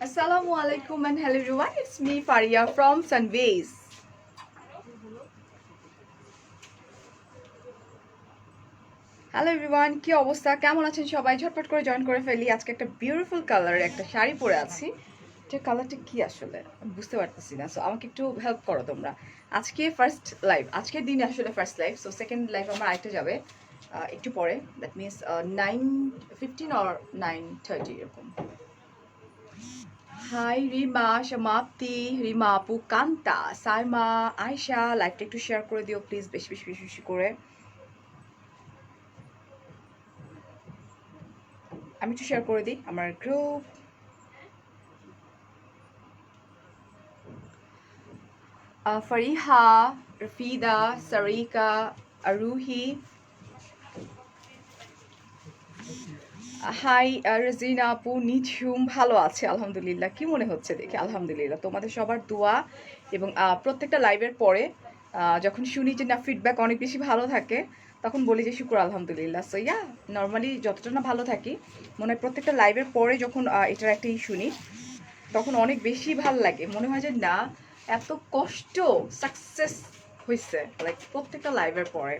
Assalamu alaikum and hello everyone. It's me Faria from Sunways. Hello everyone, কি অবস্থা, কেমন আছেন সবাই? ঝটপট করে জয়েন করে ফেলি। আজকে একটা বিউটিফুল কালারের একটা শাড়ি পরে আছি। যে কালারটা কি আসলে বুঝতে পারতেছি না, সো আমাকে একটু হেল্প করো তোমরা। আজকে ফার্স্ট লাইভ, আজকের দিনে আসলে first live, so second live আমার আরেকটা যাবে একটু পরে, দ্যাট মিনস 9:15 অর 9:30 এরকম। হাই রিমা, সমাপ্তি, রিমা আপু, কান্তা, সাইমা, আয়শা, লাইভটা একটু শেয়ার করে দিও প্লিজ, বেশি বেশি বেশি বেশি করে। আমি একটু শেয়ার করে দিই আমার group. Fariha, Rafida, Sarika, Aruhi, hi Regina আপু, নিঝুম, ভালো আছে আলহামদুলিল্লাহ। কি মনে হচ্ছে দেখে? আলহামদুলিল্লাহ, তোমাদের সবার দোয়া এবং প্রত্যেকটা লাইভের পরে যখন শুনি যে না ফিডব্যাক অনেক বেশি ভালো থাকে, তখন বলি যে শুক্র আলহামদুলিল্লাহ। সো ইয়া, নর্মালি যতটা না ভালো থাকি, মনে হয় প্রত্যেকটা লাইভের পরে যখন এটার একটা শুনি, তখন অনেক বেশি ভালো লাগে। মনে হয় যে না, এত কষ্ট সাকসেস হয়েছে, লাইক প্রত্যেকটা লাইভের পরে।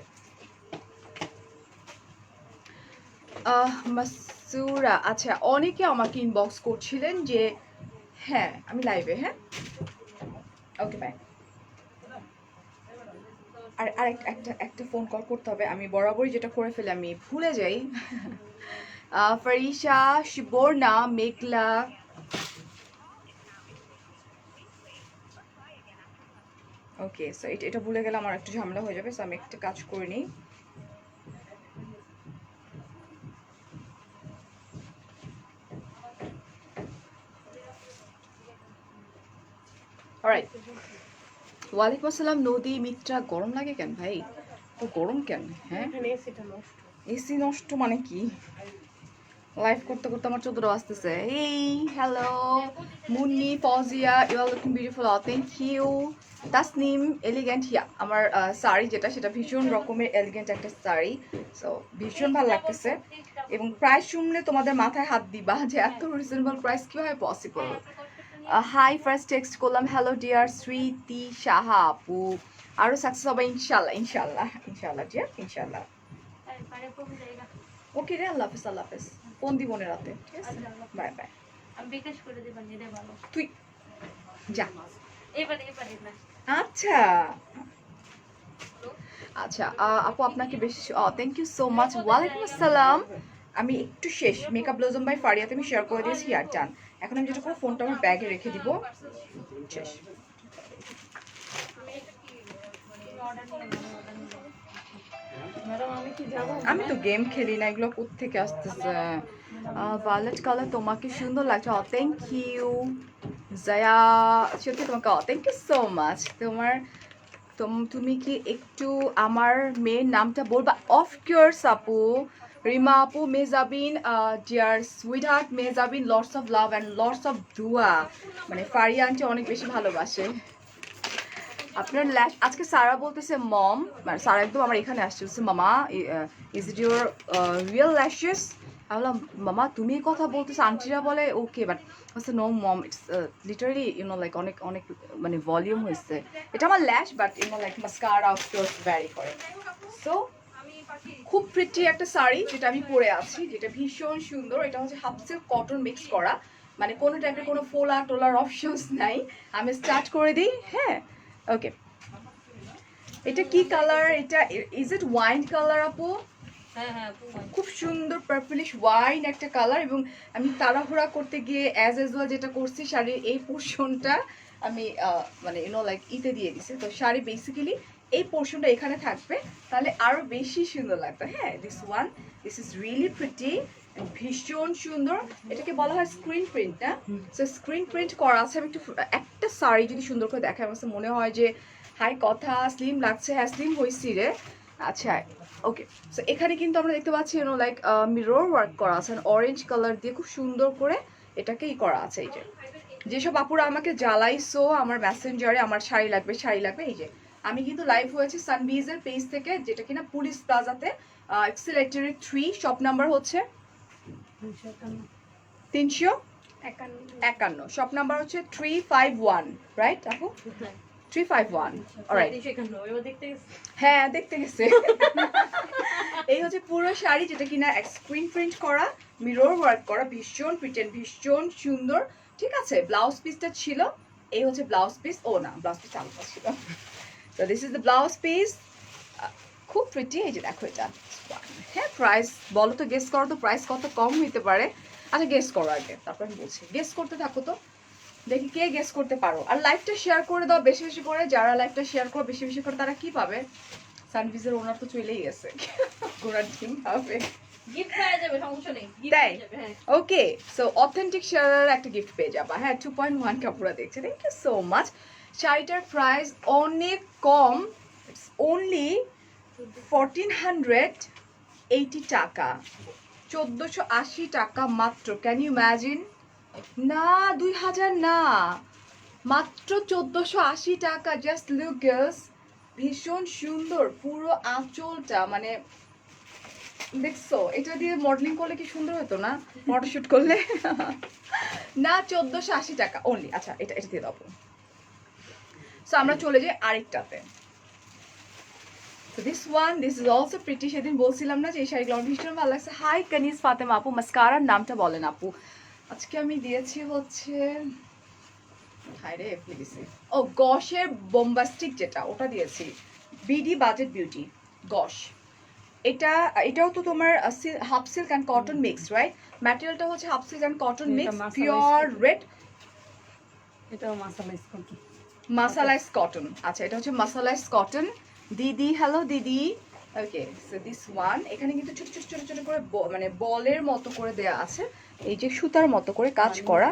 মাসুরা, আচ্ছা, অনেকে আমাকে ইনবক্স করছিলেন যে হ্যাঁ আমি লাইভে। হ্যাঁ, ওকে বাই। আর আর একটা ফোন কল করতে হবে, আমি বরাবরই যেটা করে ফেলি, আমি ভুলে যাই। ফারিসা, শিবর্ণা, মেঘলা, ওকে, সো এটা ভুলে গেলে আমার একটু ঝামেলা হয়ে যাবে, সো আমি একটা কাজ করে নিই। অলরাইট, ওয়ালাইকুম আসসালাম নদী মিত্রা। গরম লাগে কেন ভাই? তো গরম কেন? হ্যাঁ, এসি নষ্ট মানে কি? লাইভ করতে করতে আমার 14 আসতেছে। এই hello Munni, Fozia, you are looking beautiful, thank you. Tasnim, elegant, yeah আমার শাড়ি যেটা, সেটা ভীষণ রকমের এলিগেন্ট একটা শাড়ি, সো ভীষণ ভালো লাগতেছে। এবং প্রাইস শুনলে তোমাদের মাথায় হাত দিবা যে এত রিজনেবল প্রাইস কীভাবে পসিবল। হাই, ফার্স্ট টেক্সট করলাম, হ্যালো ডিয়ার স্মৃতি সাহা আপু, আরও সাকসেস হবে ইনশাল্লাহ ইনশাল্লাহ ইনশাল্লাহ ডিয়ার ইনশাল্লাহ। ওকে রে, আল্লাহ হাফেজ, আল্লাহ হাফেজ। ফোন দিব না রাতে, ঠিক আছে? Bye bye. আমি বিকাশ করে দেব, নিলে ভালো। তুই যা এবারে না। আচ্ছা আচ্ছা, আপু আপনাকে বেশি থ্যাংক ইউ সো মাচ। ওয়ালাইকুম আসসালাম। আমি একটু শেষ মেকআপ ব্লজম বাই ফারিয়াতে আমি শেয়ার করে দিয়েছি, আর ডান। এখন আমি যেটা করবো, ফোনটা আমার ব্যাগে রেখে দিব, শেষ। আমি তো গেম খেলি না, এগুলো কোত্থেকে আসতেছে? ভায়োলেট কালার তোমাকে সুন্দর লাগছে, থ্যাংক ইউ। জায়া, সত্যি তোমাকে থ্যাংক ইউ সো মাচ। তুমি কি একটু আমার মেয়ের নামটা বলবা? অফ কোর্স আপু। রিমা আপু, Mezabin, dear sweet heart Mezabin, lots of love and lots of dua. মানে ফারিয়া আন্টি অনেক বেশি ভালোবাসে আপনার ল্যাশ। আজকে সারা বলতেছে মম, মানে সারা একদম আমার এখানে আসছে, বলছে মামা is it your real lashes? আমি বললাম মামা তুমি কথা বলতেছো, আন্টিরা বলে ওকে, বাট বলছে no mom, it's literally you know like অনেক অনেক মানে ভলিউম হয়েছে। এটা আমার lash, but you know like mascara of course vary করে। সো খুব প্রিটি একটা শাড়ি যেটা আমি পরে আছি, যেটা ভীষণ সুন্দর। এটা হচ্ছে হাফ সিল্ক কটন মিক্স করা, মানে কোনো টাইপের কোনো ফোলা টোলার অপশনস নাই। আমি স্টার্ট করে দিই। হ্যাঁ, ওকে। এটা কি কালার? এটা ইজ ইট ওয়াইন কালার আপু? খুব সুন্দর পার্পলিশ ওয়াইন একটা কালার। এবং আমি তাড়াহুড়া করতে গিয়ে অ্যাজ ইউজুয়াল যেটা করছি, শাড়ির এই পোর্শনটা আমি মানে ইউনো লাইক ইতে দিয়ে দিছি। তো শাড়ি বেসিক্যালি এই পোর্শনটা এখানে থাকবে, তাহলে আরো বেশি সুন্দর লাগবে। হ্যাঁ, দিস ইজ রিয়েলি প্রিটি, ভীষণ সুন্দর। এটাকে বলা হয় স্ক্রিন প্রিন্ট, না? সো স্ক্রিন প্রিন্ট করা আছে। আমি একটু একটা শাড়ি যদি সুন্দর করে দেখায়, আমার মনে হয় যে হাই কথা স্লিম লাগছে। হ্যাঁ, স্লিম হয়েছি রে। আচ্ছা, ওকে। সো এখানে কিন্তু আমরা দেখতে পাচ্ছি ইউনো লাইক মিরর ওয়ার্ক করা আছে, অরেঞ্জ কালার দিয়ে খুব সুন্দর করে এটাকেই করা আছে। এই যে যেসব আপুরা আমাকে জ্বালাইছো আমার মেসেঞ্জারে, আমার শাড়ি লাগবে শাড়ি লাগবে, এই যে আমি কিন্তু লাইভ হয়েছে সানবিজের পেজ থেকে, যেটা কিনা পুলিশ প্লাজাতে এক্সেলেটরি 3 শপ নাম্বার হচ্ছে 351 শপ নাম্বার হচ্ছে 351 রাইট আপু 351 অলরাইট হ্যাঁ দেখতে গেছে এই হচ্ছে পুরো শাড়ি যেটা কিনা স্ক্রিন প্রিন্ট করা মিরর ওয়ার্ক করা ভীষণ প্রিটেন্ট ভীষণ সুন্দর ঠিক আছে ব্লাউজ পিসটা ছিল এই হচ্ছে ব্লাউজ পিস ও না ব্লাউজ পিস আলাদা ছিল তো this is the blouse piece খুব প্রিটি এই যে দেখো এটা হ্যাঁ প্রাইস বলো তো গেস করো তো প্রাইস কত কম হইতে পারে আচ্ছা গেস করো আগে তারপর আমি বলছি গেস করতে থাকো তো দেখি কে গেস করতে পারো আর লাইভটা শেয়ার করে দাও বেশি বেশি করে যারা লাইভটা শেয়ার করো বেশি বেশি করে তারা কি পাবে সানভিজের ওনার তো চলেই গেছে ঘোড়ার ডিম পাবে তাই ওকে সো অথেন্টিক শেয়ারের একটা গিফট পেয়ে যাবা হ্যাঁ 2.1 কাপুরা দেখছে থ্যাংক ইউ সো মাচ শাড়িটার প্রাইস অনেক কম ইটস অনলি 1480 টাকা 1480 টাকা মাত্র ক্যান ইউ ইমাজিন না 2000 না মাত্র 1480 টাকা জাস্ট লুক গার্লস ভীষণ সুন্দর পুরো আঁচলটা মানে দেখছো এটা দিয়ে মডেলিং করলে কি সুন্দর হতো না ফটোশুট করলে না 1480 টাকা অনলি আচ্ছা এটা এটা দিয়ে দাও সো আমরা চলে যাই আরেকটাতে So this one, this is also pretty. সেদিন বলছিলাম না যে এই শাড়িগুলো আমার ভীষণ ভালো লাগছে হাই কানিজ ফাতেমা আপু মাস্কারার নামটা বলেন আপু আজকে আমি দিয়েছি হচ্ছে হাই রে প্লিজ ও গশের বোম্বাস্টিক যেটা ওটা দিয়েছি বিডি বাজেট বিউটি গশ এটাও তো তোমার half silk and cotton mix right ম্যাটেরিয়ালটা হচ্ছে half silk and cotton mix pure red এটাও মাসালাইজ কটন মাসালাইজ কটন আচ্ছা এটা হচ্ছে মাসালাইজ কটন দিদি হ্যালো দিদি ওকে সো দিস ওয়ান এখানে কিন্তু ছোট ছোট ছোট ছোট করে মানে বলের মতো করে দেয়া আছে এই যে সুতার মতো করে কাজ করা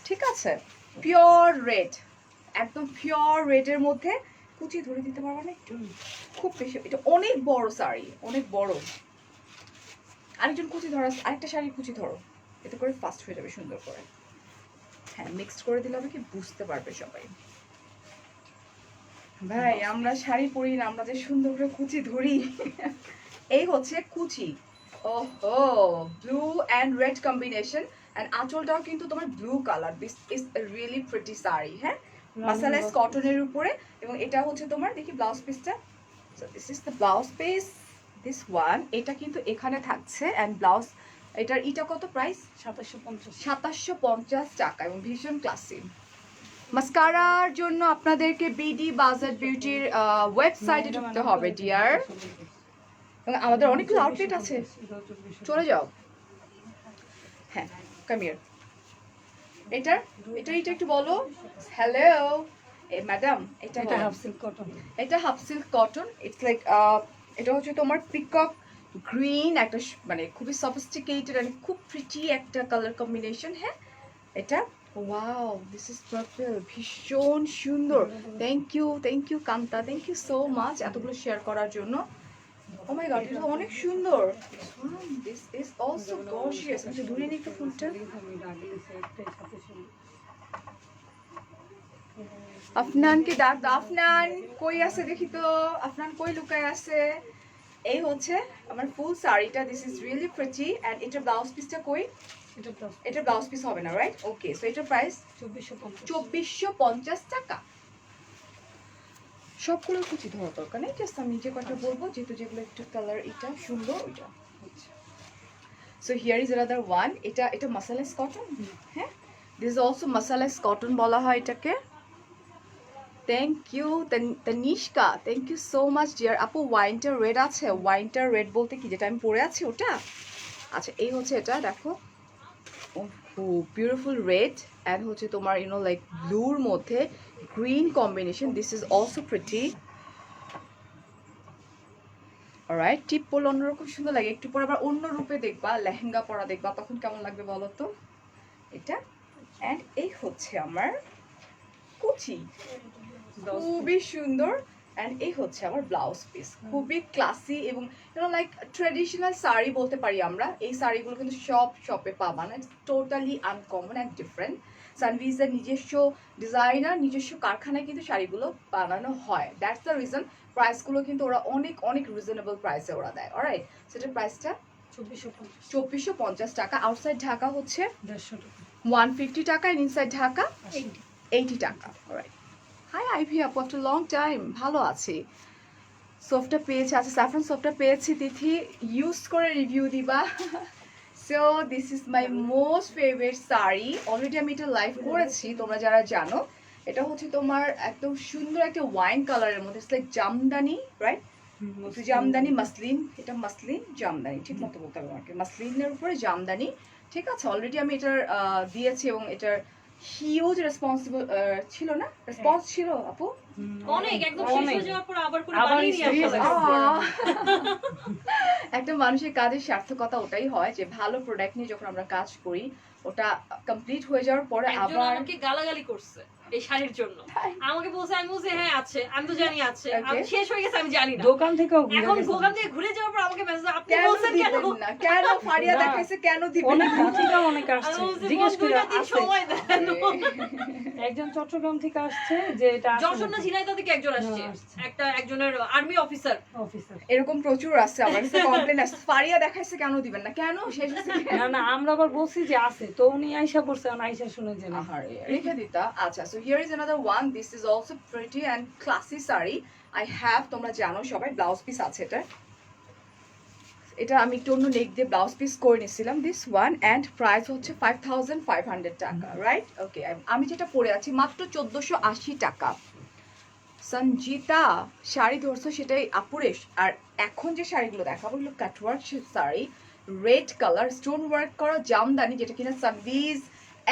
ঠিক আছে পিওর রেড একদম পিওর রেডের মধ্যে কুচি ধরে দিতে পারবো না একটু খুব বেশি এটা অনেক বড় শাড়ি অনেক বড় আরেকজন কুচি ধরা আরেকটা শাড়ি কুচি ধরো এতে করে ফাস্ট হয়ে যাবে সুন্দর করে হ্যাঁ মিক্সড করে দিলে হবে কি বুঝতে পারবে সবাই ভাই আমরা শাড়ি পরি না আমরা যে সুন্দর করে কুচি ধরি এই হচ্ছে কুচি ওহো blue and red combination and আঁচলটাও কিন্তু তোমার blue colour this is really pretty sari হ্যাঁ মাসালাইজ কটনের উপরে এবং এটা হচ্ছে তোমার দেখি ব্লাউজ পিসটা so this is the blouse piece this one এটা কিন্তু এখানে থাকছে অ্যান্ড ব্লাউজ এটার ইটা কত প্রাইস 2750 টাকা এবং ভীষণ ক্লাসি মাস্কারার জন্য আপনাদেরকে বিডি বাজার বিউটির ওয়েবসাইটে ঢুকতে হবে ডিয়ার এবং আমাদের অনেকগুলো আউটলেট আছে চলে যাও হ্যাঁ কামিয়ার এটা একটু বলো হ্যালো এ ম্যাডাম এটা হাফ সিল্ক কটন এটা half silk cotton it's like এটা হচ্ছে তোমার পিকক গ্রিন একটা মানে খুবই সফিস্টিকেটেড এন্ড খুব প্রিটি একটা কালার কম্বিনেশন হ্যাঁ এটা ওয়াও দিস ইজ পার্পল ভীষণ সুন্দর thank you Kanta thank you so much এতগুলো শেয়ার করার জন্য ও মাই গড এটা অনেক সুন্দর দিস ইজ অলসো গর্জিয়াস আচ্ছা দূরে নিয়ে একটু ফুলটা আফনানকে ডাক দাও আফনান কই আছে দেখি তো আফনান কই লুকায় আছে এই হচ্ছে আমার ফুল শাড়িটা this is really pretty and এটা ব্লাউজ পিসটা কই এটা ব্লাউজ পিস হবে না রাইট ওকে সো এটার প্রাইস 2450 টাকা সবগুলো কুচি ধরা দরকার নেই জাস্ট আমি যে কটা বলবো যেহেতু যেগুলো একটু কালার এটা সুন্দর ওইটা so here is another one এটা মাসালাইজ কটন হ্যাঁ this is also mercerised cotton বলা হয় এটাকে thank you Tanishka thank you so much dear আপু ওয়াইনটা রেড আছে ওয়াইনটা রেড বলতে কি যেটা আমি পরে আছি ওটা আচ্ছা এই হচ্ছে এটা দেখো বিউটিফুল রেড অ্যান্ড হচ্ছে তোমার ইউনো লাইক ব্লুর মধ্যে green combination this is also pretty alright টিপ পরলে অন্যরকম সুন্দর লাগে একটু পরে আবার অন্য রূপে দেখবা লেহেঙ্গা পরা দেখবা তখন কেমন লাগবে বলো তো এটা অ্যান্ড এই হচ্ছে আমার কুচি খুবই সুন্দর অ্যান্ড এই হচ্ছে আমার ব্লাউজ পিস খুবই ক্লাসি এবং লাইক ট্রেডিশনাল শাড়ি বলতে পারি আমরা এই শাড়িগুলো কিন্তু সব শপে পাবা না টোটালি আনকমন অ্যান্ড ডিফারেন্ট সানভিজের নিজস্ব ডিজাইনার নিজস্ব কারখানায় কিন্তু শাড়িগুলো বানানো হয় দ্যাটস দ্য রিজন প্রাইসগুলো কিন্তু ওরা অনেক অনেক রিজনেবল প্রাইসে ওরা দেয় অলরাইট সেটার প্রাইসটা 2450 2450 টাকা। আউটসাইড ঢাকা হচ্ছে 150 টাকা 150 টাকা, and ইনসাইড ঢাকা 80 80 টাকা। অলরাইট, হাই আইভি আপু, আফটার লং টাইম। ভালো আছি। সোফটটা পেয়েছি, আচ্ছা স্যাফরন সোফটটা পেয়েছি তিথি, ইউজ করে রিভিউ দিবা। So this is my most favourite sari. Already আমি এটা লাইভ করেছি, তোমরা যারা জানো। এটা হচ্ছে তোমার একদম সুন্দর একটা ওয়াইন কালারের মধ্যে, লাইক জামদানি, রাইট? একটু জামদানি মাসলিন, এটা মাসলিন জামদানি, ঠিক মতো বলতে হবে আমাকে, মাসলিনের উপরে জামদানি। ঠিক আছে, অলরেডি আমি এটার দিয়েছি এবং এটার হিউজ রেসপন্সিবল ছিল না, রেসপন্স ছিল আপু অনেক, একদম শেষ হয়ে যাওয়ার পর আবার করে আবার বানিয়ে নিয়ে আসা serious? লাগছে। একটা মানুষের কাজের সার্থকতা ওটাই হয় যে ভালো প্রোডাক্ট নিয়ে যখন আমরা কাজ করি, ওটা কমপ্লিট হয়ে যাওয়ার পরে একজন আবার আমাকে গালাগালি করছে এই শাড়ির জন্য, আমাকে বলছে, আমি বলছি হ্যাঁ আছে, আমি তো জানি আছে, আমি Okay. শেষ হয়ে গেছে আমি জানি না। দোকান থেকেও ঘুরে এখন গেছে। দোকান থেকে ঘুরে যাওয়ার পর আমাকে মেসেজ, আপনি কেন বলছেন কেন? দিবেন না, কেন ফারিয়া না। দেখাইছে, কেন দিবেন অনেক না? কাছিরা অনেক আমি আসছে বলছি, জিজ্ঞেস করে দুইটা দিন আছে সময় দেন। একজন চট্টগ্রাম থেকে আসছে যে এটা যশোর না ঝিনাইদহ থেকে একজন আসছে, হ্যাঁ, আসছে। একজনের আর্মি অফিসার। অফিসার এরকম প্রচুর আছে, আমার কাছে কমপ্লেন আসছে, ফারিয়া দেখাইছে কেন দিবেন না, কেন শেষ হয়েছে কেন? না না আমরা আবার বলছি যে আছে তো উনি আইসা পড়ছে আইসা শুনে যে না আহারে, রেখে দিতা। আচ্ছা, so here is another one, this is also pretty and classy sari. I have, তোমরা জানো সবাই, ব্লাউজ পিস আছে এটা। এটা আমি একটু অন্য নেক দিয়ে ব্লাউজ পিস করে নিয়েছিলাম, দিস ওয়ান, অ্যান্ড প্রাইস হচ্ছে 5500 টাকা, রাইট? ওকে, আমি যেটা পরে আছি মাত্র 1480 টাকা। সঞ্জিতা শাড়ি ধরছো সেটাই আপুরেশ। আর এখন যে শাড়িগুলো দেখাবো এগুলো cutwork sari, red colour, stone work করা জামদানি, যেটা কিনা সানভিজ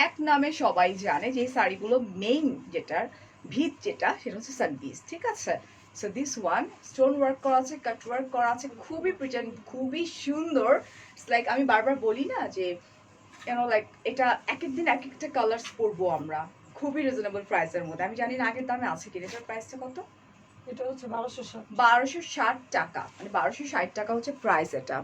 এক নামে সবাই জানে, যে এই শাড়িগুলো মেইন যেটার ভিত যেটা সেটা হচ্ছে সানভিজ, ঠিক আছে? So this one stone work করা আছে, কাট ওয়ার্ক করা আছে, খুবই প্রিটেন্ট, খুবই সুন্দর। লাইক আমি বারবার বলি না যে লাইক এটা এক এক দিন এক একটা কালার্স পরবো আমরা, খুবই রিজনেবল প্রাইসের মধ্যে। আমি জানি না আগের দামে আছে কিনা, এটার প্রাইসটা কত? এটা হচ্ছে 1260 1260 টাকা, মানে 1260 টাকা হচ্ছে প্রাইস। এটা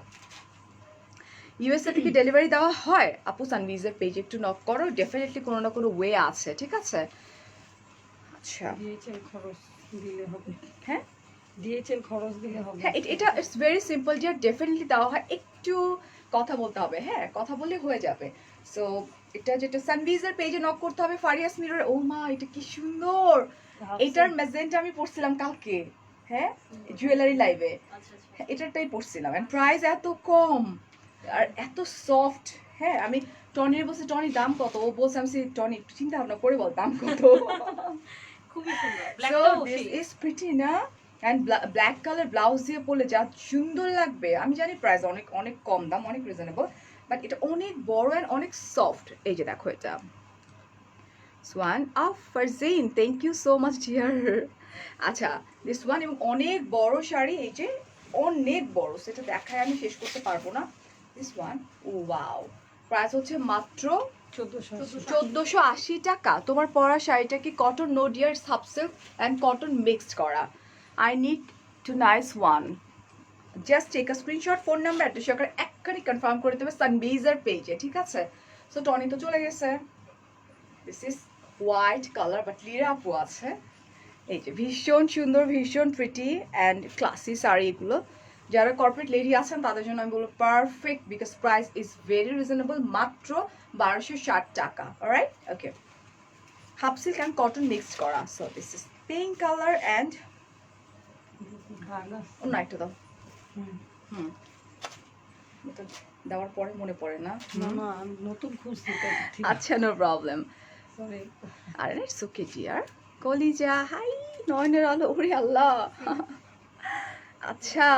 ইউএসএ থেকে ডেলিভারি দেওয়া হয় আপু? সানভিজের পেজে একটু নক করো, ডেফিনেটলি কোনো না কোনো ওয়ে আছে, ঠিক আছে? আচ্ছা, ডিএইচএল খরচ দিলে হবে হ্যাঁ ডিএইচএল খরচ দিলে হবে হ্যাঁ, এটা ইটস ভেরি সিম্পল, যে ডেফিনেটলি দেওয়া হয়, একটু কথা বলতে হবে, হ্যাঁ কথা বললে হয়ে যাবে। সো এটা যেটা সানভিজের পেজে নক করতে হবে, ফারিয়াস মিরর। ও মা, এটা কি সুন্দর! এটার মেজেন্টা আমি পড়ছিলাম কালকে, হ্যাঁ জুয়েলারি লাইভে, আচ্ছা আচ্ছা। এটারটাই পড়ছিলাম, এন্ড প্রাইস এত কম আর এত সফট। হ্যাঁ, আমি টনির বলছি, টনি দাম কত? ও বলছে, আমি বলছি, টনি একটু চিন্তা ভাবনা করে বল দাম কত। খুবই সুন্দর, সো ব্ল্যাকটাও দিস ইজ প্রিটি না, অ্যান্ড ব্ল্যাক কালার ব্লাউজ দিয়ে পরলে যা সুন্দর লাগবে। আমি জানি প্রাইস অনেক অনেক কম দাম, অনেক রিজনেবল, বাট এটা অনেক বড় অ্যান্ড অনেক সফট। এই যে দেখো, এটা swan of Farzin, thank you so much dear. আচ্ছা, দিস ওয়ান, এবং অনেক বড় শাড়ি, এই যে অনেক বড়, সেটা দেখায় আমি শেষ করতে পারবো না। দিস ওয়ান, ও ওয়াও, প্রাইস হচ্ছে মাত্র 1480 টাকা। তোমার পরা শাড়িটা কি কটন? No dear, sub silk and cotton mixed করা। I need to nice one, just take a screenshot, phone number address সহকারে একখানি কনফার্ম করে দেবে সানভিজের পেজে, ঠিক আছে? সো টনি তো চলে গেছে, this is white colour, but Lira আপু আছে। এই যে ভীষণ সুন্দর, ভীষণ প্রিটি অ্যান্ড ক্লাসি শাড়ি এগুলো। যারা কর্পোরেট লেডি আছেন তাদের জন্য আমি বলবো perfect, because price is very reasonable, মাত্র 1260 টাকা। Alright, okay, half silk and cotton mixed করা। So this is pink colour and অন্য একটা দাও। হুম, এটা দেওয়ার পরে মনে পড়ে না। না না আমি নতুন খুঁজছি তো ঠিক আচ্ছা, নো প্রবলেম। সরি আরে ইটস ওকে ডিয়ার। কলিজা, হাই, নয়নের আলো, ওরে আল্লাহ। আচ্ছা,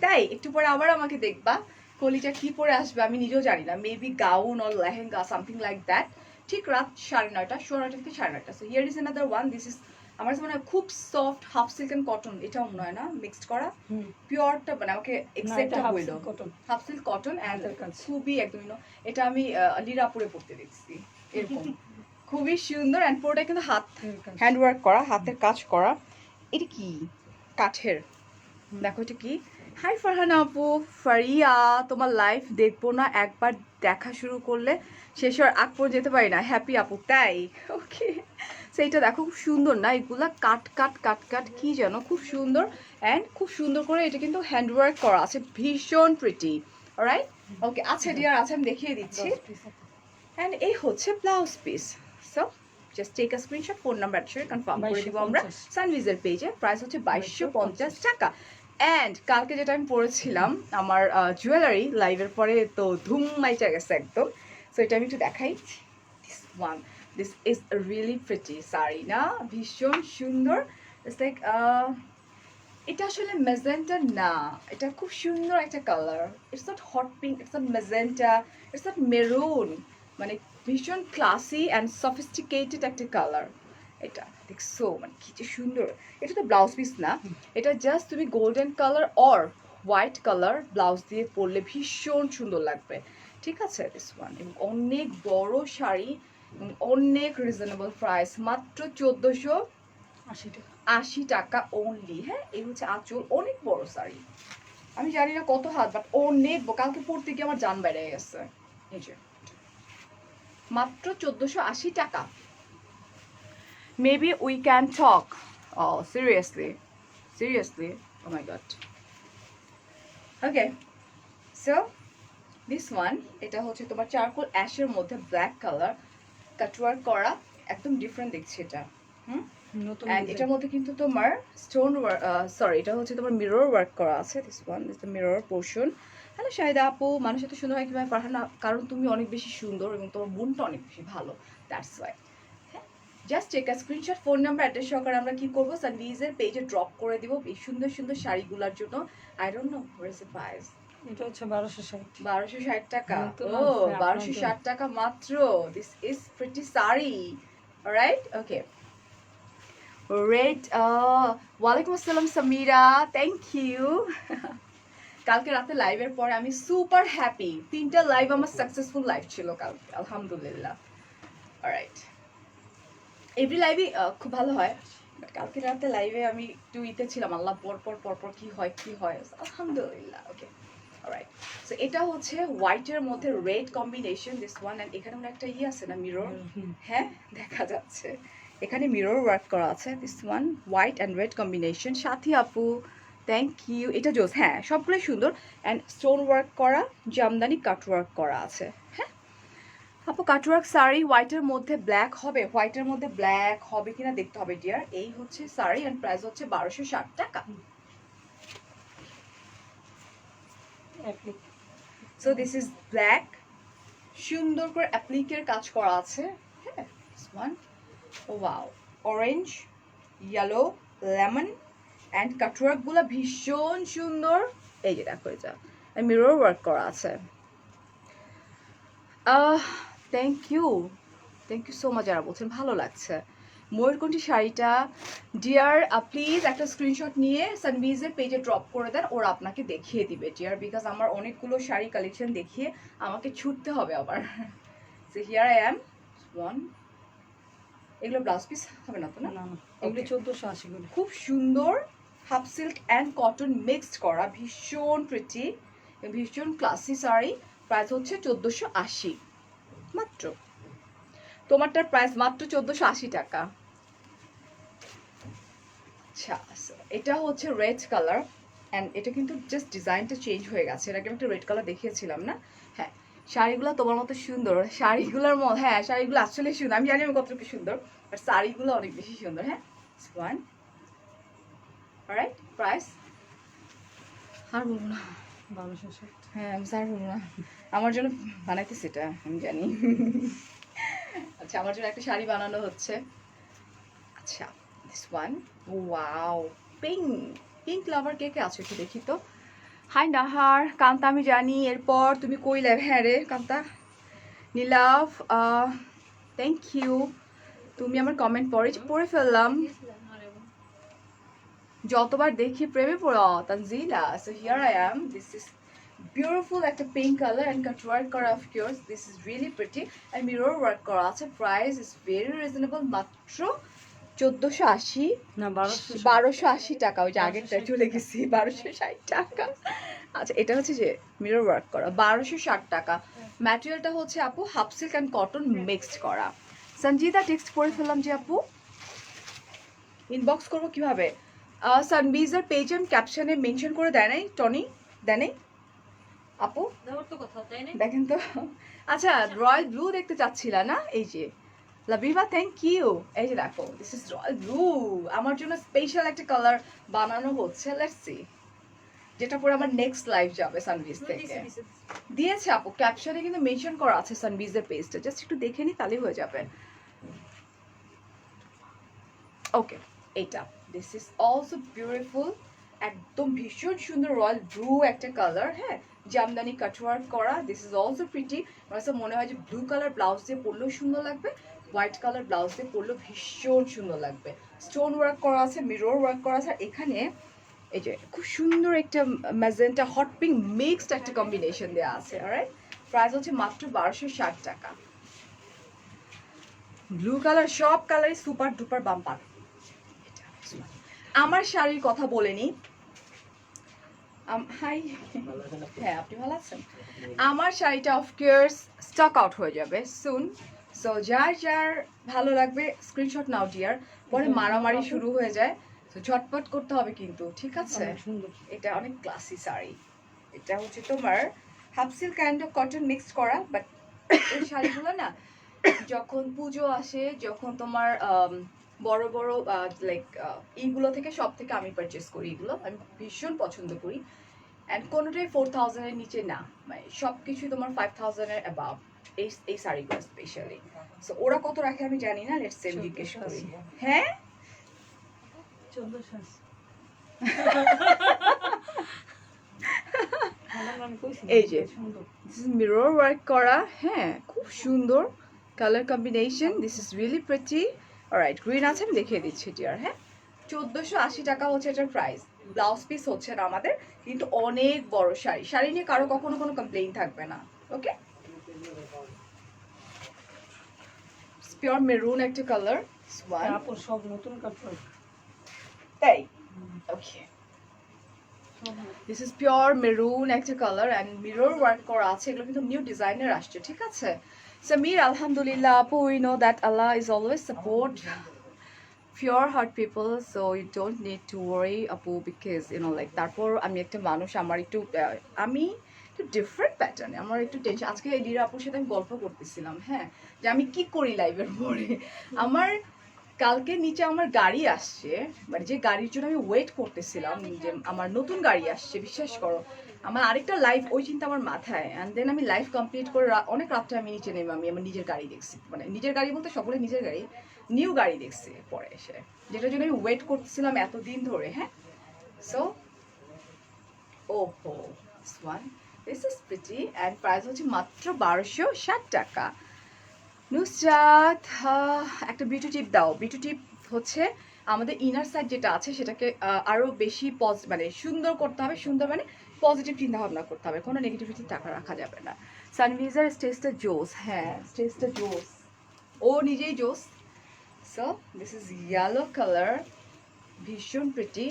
তাই একটু পরে আবার আমাকে দেখবা, কলিজা কি পরে আসবে আমি নিজেও জানি না, maybe gown or lehenga, something like that. ঠিক রাত 9:30, 9:30 থেকে 9:30। So here is another one, this is আমার কাছে মনে হয় খুব soft, half silk and cotton, এটাও মনে হয় না মিক্সড করা, পিওরটা, মানে আমাকে এক্সেপ্টটা হইলো cotton half silk cotton and হাতের কাজ। খুবই একদমই এটা আমি লিরাপুরে পড়তে দেখছি এরকম, খুবই সুন্দর। অ্যান্ড পুরোটা কিন্তু হাত হ্যান্ড ওয়ার্ক করা, হাতের কাজ করা। এটা কি কাঠের, দেখো এটা কি। হাই ফারহানা আপু, ফারিয়া তোমার লাইফ দেখবো না, একবার দেখা শুরু করলে শেষ হওয়ার আগ পর্যন্ত যেতে পারি না। হ্যাপি আপু, তাই? ওকে, সেইটা দেখো খুব সুন্দর না, এগুলা কাট কাট কাট কাট কি যেন খুব সুন্দর। অ্যান্ড খুব সুন্দর করে এটা কিন্তু হ্যান্ডওয়ার্ক করা আছে, ভীষণ প্রিটি। অলরাইট, ওকে আছে ডিয়ার, আছে, আমি দেখিয়ে দিচ্ছি। অ্যান্ড এই হচ্ছে blouse piece. So just take a screenshot, phone number add confirm করে দিব আমরা 2250 সানভিজের পেজে। প্রাইস হচ্ছে 2250 টাকা। অ্যান্ড কালকে যেটা আমি পরেছিলাম আমার জুয়েলারি লাইভের পরে তো ধুম মাইচা গেছে একদম। সো এটা আমি একটু দেখাই। This one, this is really pretty sari না, ভীষণ সুন্দর। ইটস লাইক এটা আসলে মেজেন্টা না, এটা খুব সুন্দর একটা colour. It's not hot pink, it's not magenta, it's not maroon, মানে ভীষণ ক্লাসি অ্যান্ড সফিস্টিকেটেড একটা কালার। এটা দেখছো মানে কি যে সুন্দর। এটা তো ব্লাউজ পিস না, এটা জাস্ট তুমি golden colour or white colour blouse দিয়ে পরলে ভীষণ সুন্দর লাগবে। ঠিক আছে, দিস ওয়ান। এবং অনেক বড় শাড়ি, অনেক রিজনেবল প্রাইস, মাত্র 1480 টাকা অনলি। হ্যাঁ, এই হচ্ছে আঁচল, অনেক বড় শাড়ি। আমি জানি না কত হাত, বাট অনেক কালকে পরতে গিয়ে আমার জান বেড়ে গেছে। এই যে মাত্র 1480 টাকা। Maybe we can talk. Oh, seriously. Oh my god. Okay. So, this one, এটা হচ্ছে তোমার চারকোল অ্যাশের মধ্যে ব্ল্যাক কালার কাটওয়ার্ক করা, একদম ডিফারেন্ট দেখছি এটা। And এটার মধ্যে কিন্তু তোমার স্টোন ওয়ার্ক, সরি, এটা হচ্ছে তোমার মিরর ওয়ার্ক করা আছে। This one is the mirror portion. Hello Shahida আপু, মানুষ এত সুন্দর হয় কিভাবে? ফারহানা, কারণ তুমি অনেক বেশি সুন্দর এবং তোমার মনটা অনেক বেশি ভালো, দ্যাটস ওয়াই। হ্যাঁ, just take a screenshot, phone number address সহকারে আমরা কি করবো সানভিজের পেজে ড্রপ করে দিব এই সুন্দর সুন্দর শাড়িগুলোর জন্য। I don't know where is the price. এটা হচ্ছে 1260 1260 টাকা। নতুন ও, আছে, 1260 টাকা মাত্র। This is pretty sari. Alright, okay. Red, ওয়ালাইকুম আসসালাম সামিরা, থ্যাংক ইউ। কালকে রাতে লাইভের পরে আমি সুপার হ্যাপি, 3টা লাইভ আমার সাকসেসফুল লাইভ ছিল কালকে, আলহামদুলিল্লাহ। অলরাইট, এভরি লাইভই খুব ভালো হয়, বাট কালকে রাতে লাইভে আমি একটু ইতে ছিলাম, আল্লাহ পরপর কি হয় আলহামদুলিল্লাহ। ওকে, অলরাইট। সো এটা হচ্ছে হোয়াইটের মধ্যে red combination, this one. And এখানে মনে একটা আছে না, মিরর। হ্যাঁ, দেখা যাচ্ছে এখানে মিরর ওয়ার্ক করা আছে। This one white and red combination. সাথী আপু, থ্যাংক ইউ। এটা জোস, হ্যাঁ, সবগুলোই সুন্দর। অ্যান্ড স্টোন ওয়ার্ক করা, জামদানি কাট ওয়ার্ক করা আছে। হ্যাঁ আপু, কাটওয়ার্ক শাড়ি হোয়াইটের মধ্যে ব্ল্যাক হবে, হোয়াইটের মধ্যে ব্ল্যাক হবে কিনা দেখতে হবে ডিয়ার। এই হচ্ছে শাড়ি অ্যান্ড প্রাইস হচ্ছে 1260 টাকা। সো দিস ইজ ব্ল্যাক, সুন্দর করে অ্যাপ্লিকের কাজ করা আছে। হ্যাঁ, this one, wow, orange, yellow, lemon and কাটওয়ার্কগুলো ভীষণ সুন্দর। এই যে দেখো, এটা মিরর ওয়ার্ক করা আছে। থ্যাংক ইউ সো মাচ যারা বলছেন ভালো লাগছে। ময়ূরকণ্ঠী শাড়িটা ডিয়ার, প্লিজ একটা স্ক্রিনশট নিয়ে সানভিজের পেজে ড্রপ করে দেন, ওরা আপনাকে দেখিয়ে দিবে ডিয়ার, বিকজ আমার অনেকগুলো শাড়ি কালেকশন দেখিয়ে আমাকে ছুটতে হবে আবার। So here I am one. এগুলো ব্লাউজ পিস হবে না তো? না, এগুলো 1480 করে। খুব সুন্দর, half silk and cotton mixed করা, ভীষণ প্রিটি, ভীষণ ক্লাসি শাড়ি। প্রাইস হচ্ছে 1480 মাত্র। তোমারটার প্রাইস মাত্র 1480 টাকা। আচ্ছা, এটা হচ্ছে রেড কালার অ্যান্ড এটা কিন্তু জাস্ট ডিজাইনটা চেঞ্জ হয়ে গেছে। এর আগে একটা রেড কালার দেখিয়েছিলাম না? হ্যাঁ, শাড়িগুলো তোমার মতো সুন্দর, শাড়িগুলোর মতো, হ্যাঁ শাড়িগুলো আসলে সুন্দর, আমি জানি আমি কতটুকু সুন্দর, আর শাড়িগুলো অনেক বেশি সুন্দর। হ্যাঁ, ওয়ান। অলরাইট, প্রাইস আর বলবো না, 1260। হ্যাঁ আমি স্যার বলবো না, আমার জন্য বানাইতেছি এটা আমি জানি। আচ্ছা, আমার জন্য একটা শাড়ি বানানো হচ্ছে। আচ্ছা, this one, wow, pink lover কে কে আছো একটু দেখি তো। হাই নাহার, কান্তা আমি জানি। এরপর তুমি কই লাইভ? হ্যাঁ রে কান্তা, নীলাভ, থ্যাংক ইউ। তুমি আমার কমেন্ট পড়ে ফেললাম, যতবার দেখি প্রেমে পড়ো Tanzila. So here I am, this is beautiful একটা pink colour and cut work করা, of course this is really pretty and mirror work করা আছে। প্রাইস ইজ ভেরি রিজনেবল, মাত্র 1480 না, 1280 টাকা। ওই যে আগেরটা চলে গেছি, 1260 টাকা। আচ্ছা, এটা হচ্ছে যে মিরর ওয়ার্ক করা, 1260 টাকা। ম্যাটেরিয়ালটা হচ্ছে আপু half silk and cotton mixed করা। সঞ্জিতা টেক্সট পড়ে ফেললাম যে আপু ইনবক্স করবো কিভাবে? সানবিজের পেজ আমি ক্যাপশনে মেনশন করে দেয় নাই টনি, দেয় নাই আপু? দেওয়ার তো কথা তাই না? দেখেন তো। আচ্ছা, রয়্যাল ব্লু দেখতে চাচ্ছিলা না? এই যে লাবিবা, থ্যাংক ইউ। এই যে দেখো, দিস ইজ রয়্যাল ব্লু। আমার জন্য স্পেশাল একটা কালার বানানো হচ্ছে, লেটস সি, যেটা পরে আমার নেক্সট লাইভ যাবে সানবিজ থেকে। দিয়েছে আপু, ক্যাপশনে কিন্তু মেনশন করা আছে সানবিজের পেজটা, জাস্ট একটু দেখে নি তাহলেই হয়ে যাবে। ওকে, এটা দিস ইজ অলসো বিউটিফুল, একদম ভীষণ সুন্দর রয়্যাল ব্লু একটা কালার। হ্যাঁ, জামদানি কাটওয়ার্ক করা, দিস ইজ অলসো প্রিটি। আমার কাছে মনে হয় যে ব্লু কালার ব্লাউজ দিয়ে পরলেও সুন্দর লাগবে, হোয়াইট কালার ব্লাউজ দিয়ে পরলেও ভীষণ সুন্দর লাগবে। স্টোন ওয়ার্ক করা আছে, মিরর ওয়ার্ক করা আছে, আর এখানে এই যে খুব সুন্দর একটা ম্যাজেন্টা হট পিঙ্ক মিক্সড একটা কম্বিনেশন দেওয়া আছে। অলরাইট, প্রাইস হচ্ছে মাত্র 1260 টাকা। ব্লু কালার, সব কালারই সুপার ডুপার বাম্পার। আমার শাড়ির কথা বলেনি। হাই, হ্যাঁ আপনি ভালো আছেন? আমার শাড়িটা অফকোর্স স্টক আউট হয়ে যাবে সুন, সো যার যার ভালো লাগবে স্ক্রিনশট নাও ডিয়ার, পরে মারামারি শুরু হয়ে যায়, তো ঝটপট করতে হবে কিন্তু, ঠিক আছে? অনেক সুন্দর। এটা অনেক ক্লাসি শাড়ি, এটা হচ্ছে তোমার half silk kind of cotton mixed করা, বাট এই শাড়িগুলো না যখন পুজো আসে, যখন তোমার বড় বড় লাইক এইগুলো থেকে, সব থেকে আমি পারচেস করি, এগুলো আমি ভীষণ পছন্দ করি। অ্যান্ড কোনোটাই 4000 এর নিচে না, মানে সব কিছুই তোমার 5000 এর অ্যাবাভ, এই শাড়িগুলো স্পেশালি। সো ওরা কত রাখে আমি জানি না, লেটস সেম জিজ্ঞেস করি। হ্যাঁ, 1400 এই যে মিরর ওয়ার্ক করা, হ্যাঁ খুব সুন্দর colour combination, this is really pretty. Alright, green আছে, আমি দেখিয়ে দিচ্ছি ডিয়ার। হ্যাঁ, 1480 টাকা হচ্ছে এটার প্রাইস। ব্লাউজ পিস হচ্ছে না আমাদের, কিন্তু অনেক বড় শাড়ি, শাড়ি নিয়ে কারো কখনো কোনো কমপ্লেইন থাকবে না। ওকে, পিওর মেরুন একটা কালার, সোয়ান, আপু সব নতুন কাপড়। তাই? ওকে, দিস ইজ পিওর মেরুন একটা কালার অ্যান্ড মিরর ওয়ার্ক করা আছে, এগুলো কিন্তু নিউ ডিজাইনের আসছে, ঠিক আছে? সামির, আলহামদুলিল্লাহ আপু, we know that Allah is always support pure heart people, so you don't need to worry আপু, because you know like তারপর আমি একটা মানুষ, আমার একটু আমি একটু ডিফারেন্ট প্যাটার্নে, আমার একটু টেনশন। আজকে এই ডিরা আপুর সাথে আমি গল্প করতেছিলাম, হ্যাঁ, যে আমি কি করি লাইভের পরে। আমার কালকে নিচে আমার গাড়ি আসছে, মানে যে গাড়ির জন্য আমি ওয়েট করতেছিলাম, যে আমার নতুন গাড়ি আসছে, বিশ্বাস করো আমার আরেকটা লাইভ ওই চিন্তা আমার মাথায়, অ্যান্ড দেন আমি লাইভ কমপ্লিট করে অনেক রাত্রে আমি নিচে নেমে আমি আমার নিজের গাড়ি দেখছি, মানে নিজের গাড়ি বলতে সকলে নিজের গাড়ি, নিউ গাড়ি দেখছি পরে এসে, যেটার জন্য আমি ওয়েট করতেছিলাম এতদিন ধরে। হ্যাঁ, সো ওহো one, this is pretty and price হচ্ছে মাত্র 1260 টাকা। নুসরাত, একটা বিউটি টিপ দাও। বিউটি টিপ হচ্ছে আমাদের ইনার সাইড যেটা আছে সেটাকে আরও বেশি মানে সুন্দর করতে হবে, সুন্দর মানে পজিটিভ চিন্তা ভাবনা করতে হবে, কোনো নেগেটিভিটি টাকা রাখা যাবে না। সানভিজার স্টেজটা জোস, হ্যাঁ স্টেজটা জোস, ও নিজেই জোস। So this is yellow colour, ভীষণ প্রিটি,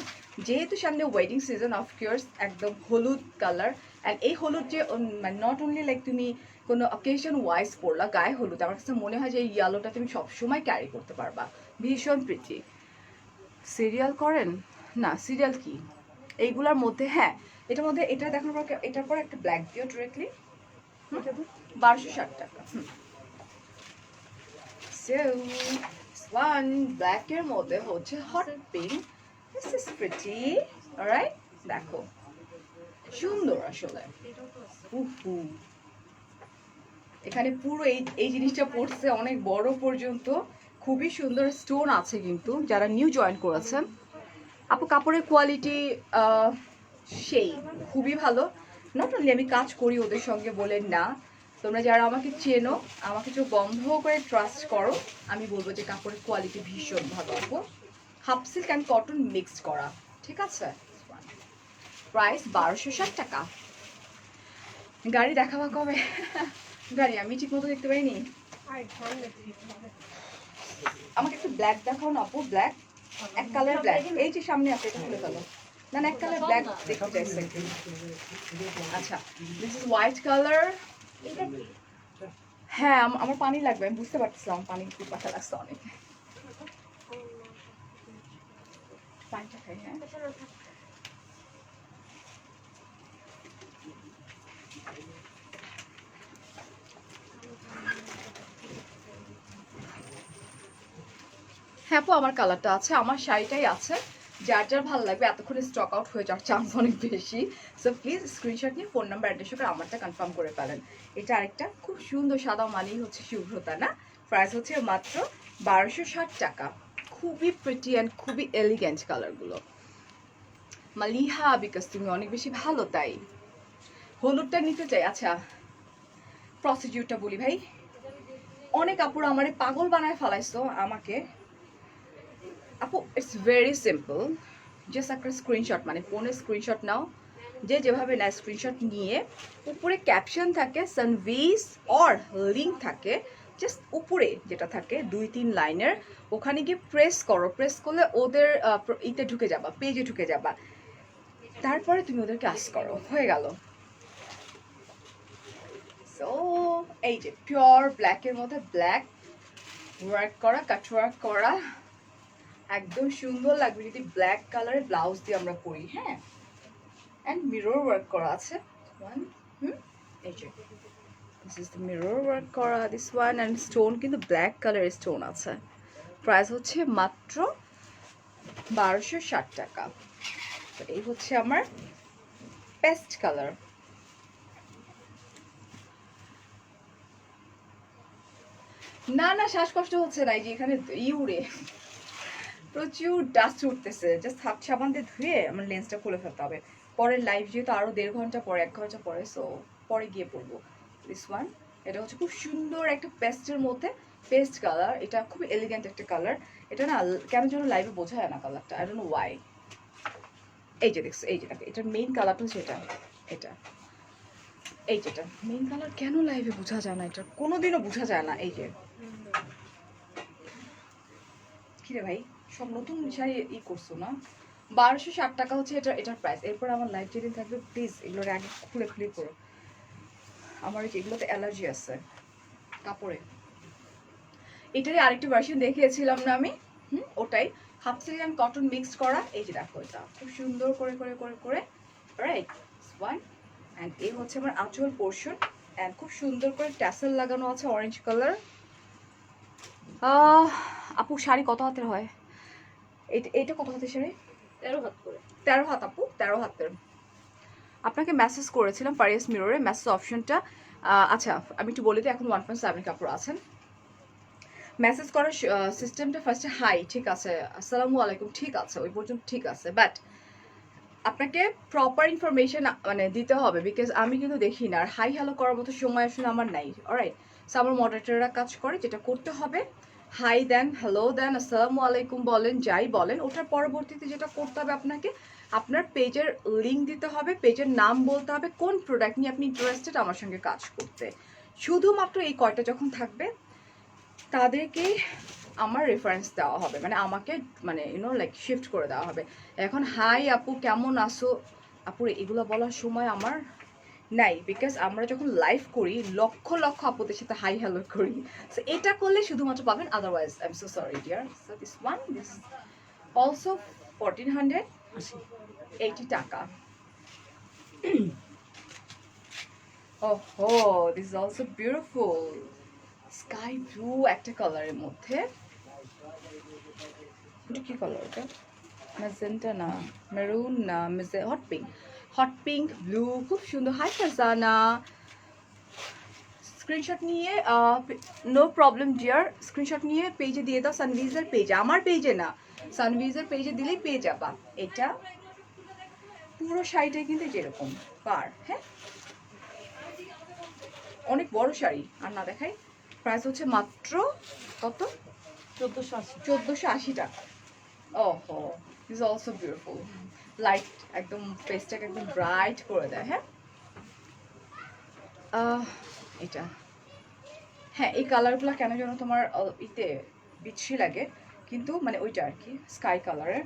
যেহেতু সামনে ওয়েডিং সিজন অফকোর্স একদম হলুদ কালার। অ্যান্ড এই হলুদ যে মানে নট অনলি লাইক তুমি কোনো অকেশন ওয়াইজ পরলা, গায়ে হলুদ, আমার কাছে মনে হয় যে এই ইয়েলোটা তুমি সবসময় ক্যারি করতে পারবা, ভীষণ প্রিটি। সিরিয়াল করেন না, সিরিয়াল কি এইগুলোর মধ্যে? হ্যাঁ, এটার মধ্যে এটা দেখানোর পর এটার পর একটা ব্ল্যাক দিও ডিরেক্টলি, 1260 টাকা। সো ওয়ান ব্ল্যাকের মধ্যে হচ্ছে hot pink, this is pretty. Alright, দেখো সুন্দর আসলে, উহু এখানে পুরো এই জিনিসটা পড়ছে অনেক বড় পর্যন্ত, খুবই সুন্দর স্টোন আছে কিন্তু যারা নিউ জয়েন করেছেন। আপু কাপড়ের কোয়ালিটি সেই খুবই ভালো, নট অনলি আমি কাজ করি ওদের সঙ্গে বলে না, তোমরা যারা আমাকে চেনো, আমাকে চোখ বন্ধ করে ট্রাস্ট করো, আমি বলবো যে কাপড়ের কোয়ালিটি ভীষণ ভালো আপু, half silk and cotton mixed করা, ঠিক আছে? প্রাইস 1260 টাকা। গাড়ি দেখাবা কবে? গাড়ি আমি ঠিক মতো দেখতে পাইনি, আমাকে একটু ব্ল্যাক দেখাও না আপু, ব্ল্যাক এক কালার ব্ল্যাক, এই যে সামনে আছে এটা খুলে ফেলো না, এক কালার ব্ল্যাক দেখতে চাইছে। আচ্ছা, দিস ইজ হোয়াইট কালার। হ্যাঁ আমার পানি লাগবে, আমি বুঝতে পারছিলাম পানি একটু পাশা লাগছে অনেক। পানিটা খাই, হ্যাঁ। হ্যাঁ আপু, আমার কালারটা আছে, আমার শাড়িটাই আছে। যার যার ভালো লাগবে, এতক্ষণে স্টক আউট হয়ে যাওয়ার চান্স অনেক বেশি। সো প্লিজ স্ক্রিনশট নিয়ে ফোন নাম্বার অ্যাড্রেস করে আমারটা কনফার্ম করে ফেলেন। এটা আরেকটা খুব সুন্দর সাদা মানেই হচ্ছে শুভ্রতা না? প্রাইস হচ্ছে মাত্র 1260 টাকা। খুবই প্রিটি অ্যান্ড খুবই এলিগেন্ট কালারগুলো। মালিহা, বিকজ তুমি অনেক বেশি ভালো তাই। হলুদটা নিতে চাই। আচ্ছা, প্রসিডিউরটা বলি ভাই। অনেক আপুরা আমারে পাগল বানায় ফেলাইছো আমাকে। আপু, ইটস ভেরি সিম্পল। জাস্ট একটা স্ক্রিনশট, মানে ফোনের স্ক্রিনশট নাও, যে যেভাবে নেয় স্ক্রিনশট নিয়ে উপরে ক্যাপশন থাকে সানভিজ অর লিঙ্ক থাকে, জাস্ট উপরে যেটা থাকে 2-3 লাইনের, ওখানে গিয়ে প্রেস করো। প্রেস করলে ওদের ইতে ঢুকে যাবা, পেজে ঢুকে যাবা। তারপরে তুমি ওদেরকে আস্ক করো, হয়ে গেল। সো এই যে পিওর ব্ল্যাকের মধ্যে ব্ল্যাক ওয়ার্ক করা, কাট ওয়ার্ক করা, একদম সুন্দর লাগবে যদি ব্ল্যাক কালারের ব্লাউজ দিয়ে আমরা পরি, হ্যাঁ। অ্যান্ড মিরর ওয়ার্ক করা আছে এই যে this is the mirror work করা, দিস ওয়ান। অ্যান্ড স্টোন কিন্তু ব্ল্যাক কালারের স্টোন আছে। প্রাইস হচ্ছে মাত্র 1260 টাকা। তো এই হচ্ছে আমার পেস্ট কালার। না না, শ্বাসকষ্ট হচ্ছে না, এই যে এখানে ইউরে প্রচুর ডাস্ট উঠতেছে। জাস্ট হাত সাবান দিয়ে ধুয়ে আমার লেন্সটা খুলে ফেলতে হবে। পরের লাইভ যেহেতু আরো 1.5 ঘন্টা পরে, 1 ঘন্টা পরে, সো পরে গিয়ে পড়বো। দিস ওয়ান, এটা হচ্ছে খুব সুন্দর একটা পেস্টের মধ্যে, পেস্ট কালার। এটা খুব এলিগেন্ট একটা কালার। এটা না কেন যেন লাইভে বোঝা যায় না কালারটা, আই ডোন্ট নো ওয়াই। এই যে দেখছো, এই যে দেখো, এটার মেইন কালারটা হচ্ছে এটা, এটা এই যেটা মেইন কালার, কেন লাইভে বোঝা যায় না? এটা কোনোদিনও বোঝা যায় না। এই যে কিরে ভাই, সব নতুন শাড়ি করছো না? 1260 টাকা হচ্ছে এটার প্রাইস। এরপর আমার লাইভ যেদিন থাকবে প্লিজ এগুলোর আগে খুলে খুলে করো। আমার এগুলোতে অ্যালার্জি আছে কাপড়ে। এটারই আরেকটা ভার্সন দেখিয়েছিলাম না আমি, ওটাই half silk and cotton mixed করা। এই যে দেখো, এটা খুব সুন্দর করে করে করে করে রাইট ওয়ান। অ্যান্ড এই হচ্ছে আমার আঁচল পোর্শন, অ্যান্ড খুব সুন্দর করে ট্যাসেল লাগানো আছে অরেঞ্জ কালার। আপু শাড়ি কত হাতের হয়? এটা কত হাতের শাড়ি? 13 হাত করে। 13 হাত আপু, 13 হাতের। আপনাকে মেসেজ করেছিলাম ফারিয়াস মিররে, মেসেজ অপশনটা। আচ্ছা আমি একটু বলে দিই, এখন 1.7 কাপড় আছেন। মেসেজ করার সিস্টেমটা ফার্স্টে হাই, ঠিক আছে, আসসালামু আলাইকুম, ঠিক আছে, ওই পর্যন্ত ঠিক আছে। বাট আপনাকে প্রপার ইনফরমেশন মানে দিতে হবে, বিকজ আমি কিন্তু দেখি না, আর হাই হ্যালো করার মতো সময় আসলে আমার নাই। অলরাইট, সো আমার মডারেটররা কাজ করে, যেটা করতে হবে হাই দেন, হ্যালো দেন, আসসালামু আলাইকুম বলেন, যাই বলেন, ওটার পরবর্তীতে যেটা করতে হবে আপনাকে আপনার পেজের লিঙ্ক দিতে হবে, পেজের নাম বলতে হবে, কোন প্রোডাক্ট নিয়ে আপনি ইন্টারেস্টেড আমার সঙ্গে কাজ করতে। শুধুমাত্র এই কয়টা যখন থাকবে তাদেরকেই আমার রেফারেন্স দেওয়া হবে, মানে আমাকে মানে লাইক শিফট করে দেওয়া হবে। এখন হাই আপু কেমন আসো, আপুর এগুলো বলার সময় আমার নাই, বিকজ আমরা যখন লাইভ করি লক্ষ লক্ষ আপুদের সাথে হাই হ্যালো করি। সো এটা করলে শুধুমাত্র পাবেন, otherwise I am so sorry dear. So this one, this also 1480 টাকা। ওহো, this is also beautiful sky blue একটা কালারের মধ্যে। এটা কি কালার? এটা ম্যাজেন্টা না, মেরুন না, hot pink, hot pink blue, খুব সুন্দর। হাই ফারজানা, স্ক্রিনশট নিয়ে নো প্রবলেম ডিয়ার, স্ক্রিনশট নিয়ে পেজে দিয়ে দাও, সানভিজের পেজে, আমার পেজে না, সানভিজের পেজে দিলেই পেয়ে যাবা। এটা পুরো শাড়িটাই কিন্তু যেরকম পার, হ্যাঁ অনেক বড় শাড়ি, আর না দেখাই। প্রাইস হচ্ছে মাত্র কত? 1480 টাকা। ওহো, দিস অলসো বিউটিফুল, লাইট একদম ফেসটাকে একদম ব্রাইট করে দেয়। হ্যাঁ এটা, হ্যাঁ এই কালারগুলো কেন যেন তোমার ইতে বিচ্ছিরি লাগে, কিন্তু মানে ওইটা আর কি স্কাই কালারের,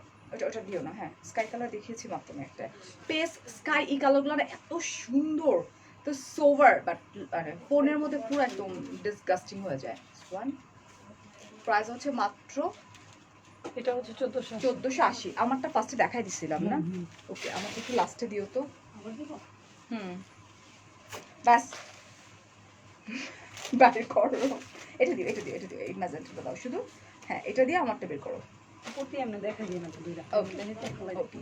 ওটা দিও না। হ্যাঁ স্কাই কালার দেখিয়েছি মাত্র একটা পেস স্কাই, এই কালারগুলো এত সুন্দর, তো সোভার, বাট মানে ফোনের মধ্যে পুরো একদম ডিসগাস্টিং হয়ে যায়। ওয়ান প্রাইস হচ্ছে মাত্র এটা হচ্ছে 1400। 1480। আমারটা ফার্স্টে দেখাই দিছিলাম না? ওকে, আমাকে একটু লাস্টে দিও তো। আবার দিব? ব্যাস বের করো। এটা দিও, এটা দিও, এটা দিও, এই ম্যাজেন্টাটা দাও শুধু। হ্যাঁ, এটা দিয়ে আমারটা বের করো। প্রতি এমনি দেখা দিই না তো দুইটা। ওকে,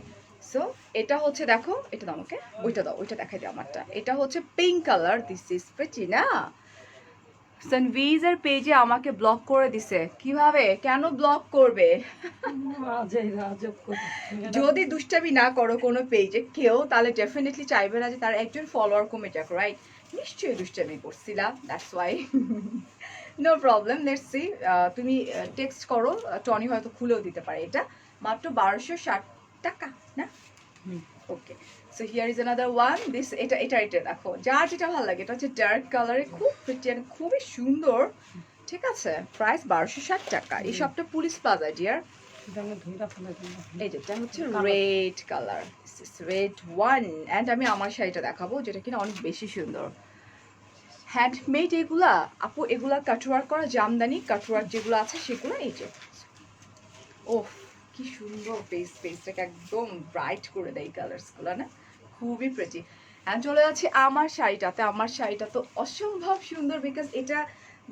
সো এটা হচ্ছে, দেখো এটা দাও আমাকে, ওইটা দাও, ওইটা দেখাই দিও আমারটা। এটা হচ্ছে pink colour, this is pretty না? সানভিজের পেজে আমাকে ব্লক করে দিছে। কিভাবে, কেন ব্লক করবে? যদি দুষ্টামি না করো কোনো পেজে কেউ, তাহলে ডেফিনেটলি চাইবে না যে তার একজন ফলোয়ার কমে যাক, রাইট? নিশ্চয়ই দুষ্টামি করছিলাম, that's why. No problem, let's see. তুমি টেক্সট করো, টনি হয়তো খুলেও দিতে পারে। এটা মাত্র 1260 টাকা না? Okay, so here is another one. This এটা এটা এটা দেখো, যার যেটা ভালো লাগে। এটা হচ্ছে ডার্ক কালারে, খুব প্রিটি এন্ড খুবই সুন্দর। ঠিক আছে, প্রাইস 1260 টাকা। এই সবটা পুলিশ প্লাজা ডিয়ার। এই যেটা হচ্ছে red colour, red one. And আমি আমার শাড়িটা দেখাবো, যেটা কিনা অনেক বেশি সুন্দর। হ্যান্ডমেড এগুলা আপু, এগুলা কাটওয়ার্ক করা জামদানি কাটওয়ার্ক যেগুলো আছে সেগুলো। এই যে ওহ, কি সুন্দর পেজটাকে একদম ব্রাইট করে দেয় কালার্সগুলো না? খুবই প্রিটি। অ্যান্ড চলে যাচ্ছি আমার শাড়িটাতে। আমার শাড়িটা তো অসম্ভব সুন্দর, বিকজ এটা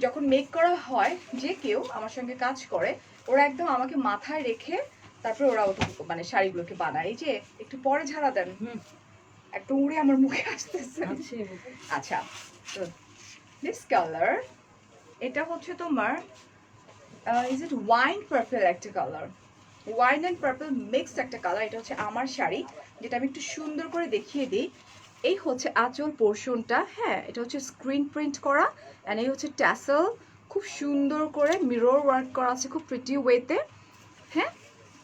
যখন মেক করা হয়, যে কেউ আমার সঙ্গে কাজ করে ওরা একদম আমাকে মাথায় রেখে তারপরে ওরা মানে শাড়িগুলোকে বানায়। এই যে একটু পরে ঝাড়া দেন, একদম উড়ে আমার মুখে আসতেছে। আচ্ছা, তো দিস কালার, এটা হচ্ছে তোমার ইজ ইট ওয়াইন পার্পল একটা colour, wine and purple mixed একটা কালার। এটা হচ্ছে আমার শাড়ি, যেটা আমি একটু সুন্দর করে দেখিয়ে দিই। এই হচ্ছে আঁচল পোর্শনটা, হ্যাঁ, এটা হচ্ছে স্ক্রিন প্রিন্ট করা। অ্যান্ড এই হচ্ছে ট্যাসেল, খুব সুন্দর করে মিরর ওয়ার্ক করা আছে, খুব প্রিটি ওয়েতে। হ্যাঁ,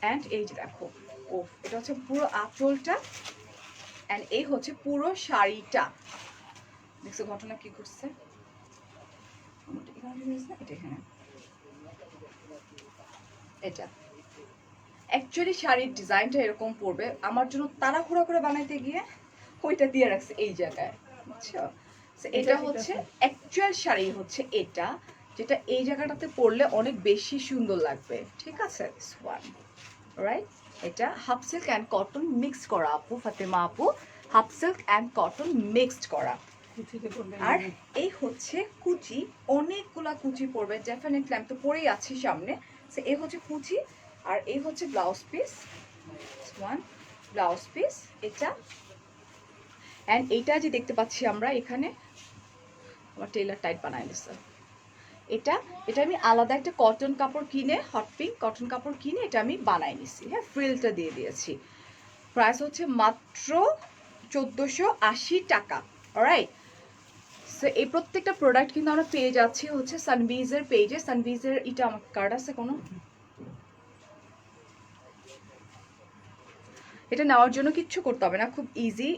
অ্যান্ড এই যে দেখো, ও এটা হচ্ছে পুরো আঁচলটা, অ্যান্ড এই হচ্ছে পুরো শাড়িটা। দেখছো ঘটনা কি করছে? এটা এখানে, এটা অ্যাকচুয়ালি শাড়ির ডিজাইনটা এরকম পড়বে, আমার জন্য তাড়াহুড়া করে বানাইতে গিয়ে ওইটা দিয়ে রাখছে এই জায়গায়, বুঝছো? এটা হচ্ছে অ্যাকচুয়াল শাড়ি, হচ্ছে এটা, যেটা এই জায়গাটাতে পরলে অনেক বেশি সুন্দর লাগবে। ঠিক আছে, রাইট? এটা half silk and cotton mixed করা আপু, ফাতেমা আপু, half silk and cotton mixed করা। আর এই হচ্ছে কুচি, অনেকগুলা কুচি পড়বে ডেফিনেটলি, আমি তো পরেই আছি সামনে। এই হচ্ছে কুচি, আর এই হচ্ছে blouse piece, one blouse piece এটা। অ্যান্ড এইটা যে দেখতে পাচ্ছি আমরা এখানে, আমার টেলার টাইট বানাই দিচ্ছে। এটা এটা আমি আলাদা একটা কটন কাপড় কিনে, হট পিঙ্ক কটন কাপড় কিনে এটা আমি বানাই নিছি। হ্যাঁ, ফ্রিলটা দিয়ে দিয়েছি। প্রাইস হচ্ছে মাত্র 1480 টাকা। অলরাইট, সো এই প্রত্যেকটা প্রোডাক্ট কিন্তু আমরা পেয়ে যাচ্ছি হচ্ছে সানভিজের পেজে। সানভিজের এটা আমার কার্ড আছে কোনো? এটা নেওয়ার জন্য কিচ্ছু করতে হবে না, খুব easy.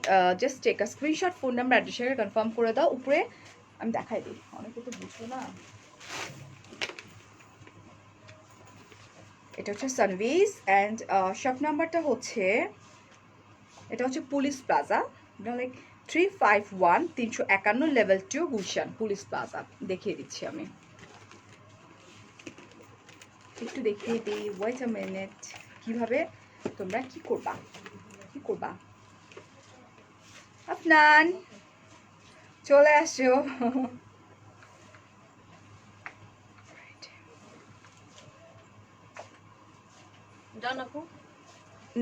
Just take a screenshot, phone number অ্যাড্রেসটাকে কনফার্ম করে দাও। উপরে আমি দেখাই দিই, অনেকে তো বুঝবো না। এটা হচ্ছে সানভিজ, অ্যান্ড শপ নাম্বারটা হচ্ছে, এটা হচ্ছে police plaza, like 351 351 level 2 Gulshan police plaza. দেখিয়ে দিচ্ছি আমি, একটু দেখিয়ে দিই। ওয়েট আ মিনিট, কিভাবে তোমরা কি করবা, কি করবা? আপনান চলে আসো।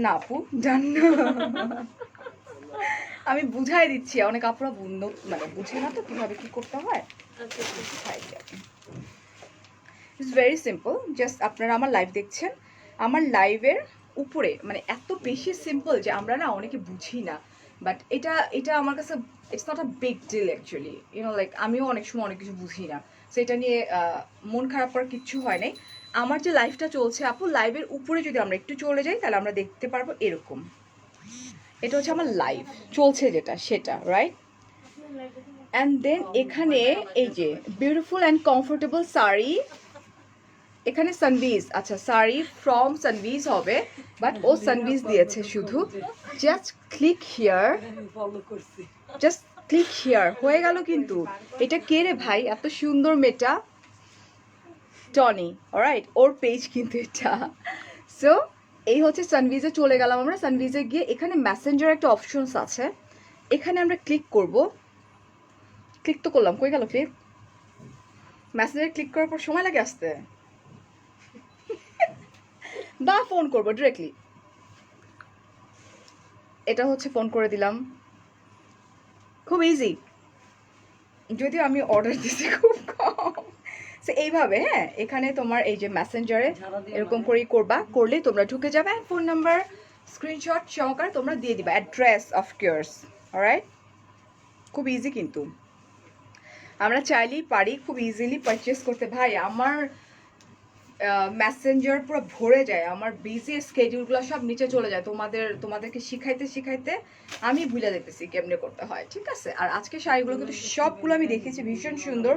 না আপু, জান না, আমি বুঝাই দিচ্ছি। অনেক আপুরা মানে বুঝে না তো কিভাবে কি করতে হয়। It's very simple. জাস্ট আপনারা আমার লাইভ দেখছেন, আমার লাইভের উপরে মানে এত বেশি সিম্পল যে আমরা না অনেকে বুঝি না। বাট এটা এটা আমার কাছে it's not a big deal actually, you know like আমিও অনেক সময় অনেক কিছু বুঝি না, সেটা নিয়ে মন খারাপ করার কিচ্ছু হয় নাই। আমার যে লাইভটা চলছে আপু, লাইভের উপরে যদি আমরা একটু চলে যাই তাহলে আমরা দেখতে পারবো এরকম। এটা হচ্ছে আমার লাইভ চলছে যেটা, সেটা রাইট। অ্যান্ড দেন এখানে এই যে বিউটিফুল অ্যান্ড কমফোর্টেবল শাড়ি, এখানে সানভিজ, আচ্ছা শাড়ি ফ্রম সানভিজ হবে, বাট ও সানভিজ দিয়েছে শুধু। Just click here, just click here হয়ে গেল। কিন্তু এটা কে রে ভাই, এত সুন্দর মেয়েটা? টনি, অলরাইট, ওর পেজ কিন্তু এটা। সো এই হচ্ছে সানভিজে চলে গেলাম আমরা। সানভিজে গিয়ে এখানে মেসেঞ্জার একটা অপশনস আছে, এখানে আমরা ক্লিক করব। ক্লিক তো করলাম, কই গেল ক্লিক? মেসেঞ্জারে ক্লিক করার পর সময় লাগে আসতে, বা ফোন করবো ডিরেক্টলি। এটা হচ্ছে ফোন করে দিলাম, খুব ইজি। যদিও আমি অর্ডার দিচ্ছি খুব কম। সো এইভাবে, হ্যাঁ, এখানে তোমার এই যে মেসেঞ্জারে এরকম করেই করবা, করলেই তোমরা ঢুকে যাবে। ফোন নাম্বার স্ক্রিনশট সহকারে তোমরা দিয়ে দিবা, অ্যাড্রেস অফ কোর্স। অলরাইট, খুব ইজি কিন্তু আমরা চাইলেই পারি খুব ইজিলি পারচেস করতে। ভাই আমার মেসেঞ্জার পুরো ভরে যায়, আমার বিজি স্কেডিউলগুলো সব নিচে চলে যায় তোমাদেরকে শিখাইতে শিখাইতে আমি ভুলে যেতেছি কেমনে করতে হয়, ঠিক আছে? আর আজকে শাড়িগুলো কিন্তু সবগুলো আমি দেখেছি ভীষণ সুন্দর,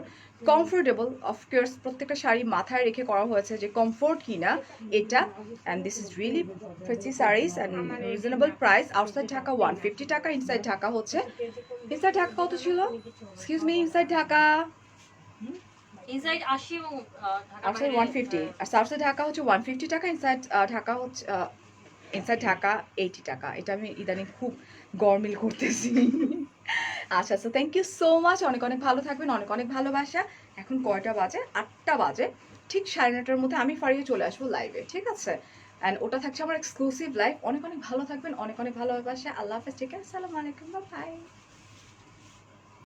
কমফোর্টেবল। অফকোর্স প্রত্যেকটা শাড়ি মাথায় রেখে করা হয়েছে যে কমফোর্ট কিনা এটা। And this is really pretty saris and reasonable price. Outside Dhaka 150 টাকা, ইনসাইড ঢাকা হচ্ছে, ইনসাইড ঢাকা কত ছিল? Excuse me, inside Dhaka inside 80 এবং আউটসাইড 150, আর আউটসাইড ঢাকা হচ্ছে 150 টাকা, ইনসাইড ঢাকা হচ্ছে ইনসাইড ঢাকা 80 টাকা। এটা আমি ইদানিং খুব গরমিল করতেছি। আচ্ছা, so thank you so much, অনেক অনেক ভালো থাকবেন, অনেক অনেক ভালোবাসা। এখন কয়টা বাজে? 8টা বাজে। ঠিক 9:30টার মধ্যে আমি ফারিয়ে চলে আসবো লাইভে, ঠিক আছে? অ্যান্ড ওটা থাকছে আমার এক্সক্লুসিভ লাইভ। অনেক অনেক ভালো থাকবেন, অনেক অনেক ভালোবাসা। আল্লাহ হাফেজ, ঠিক আছে? আসসালামু আলাইকুম, বাই।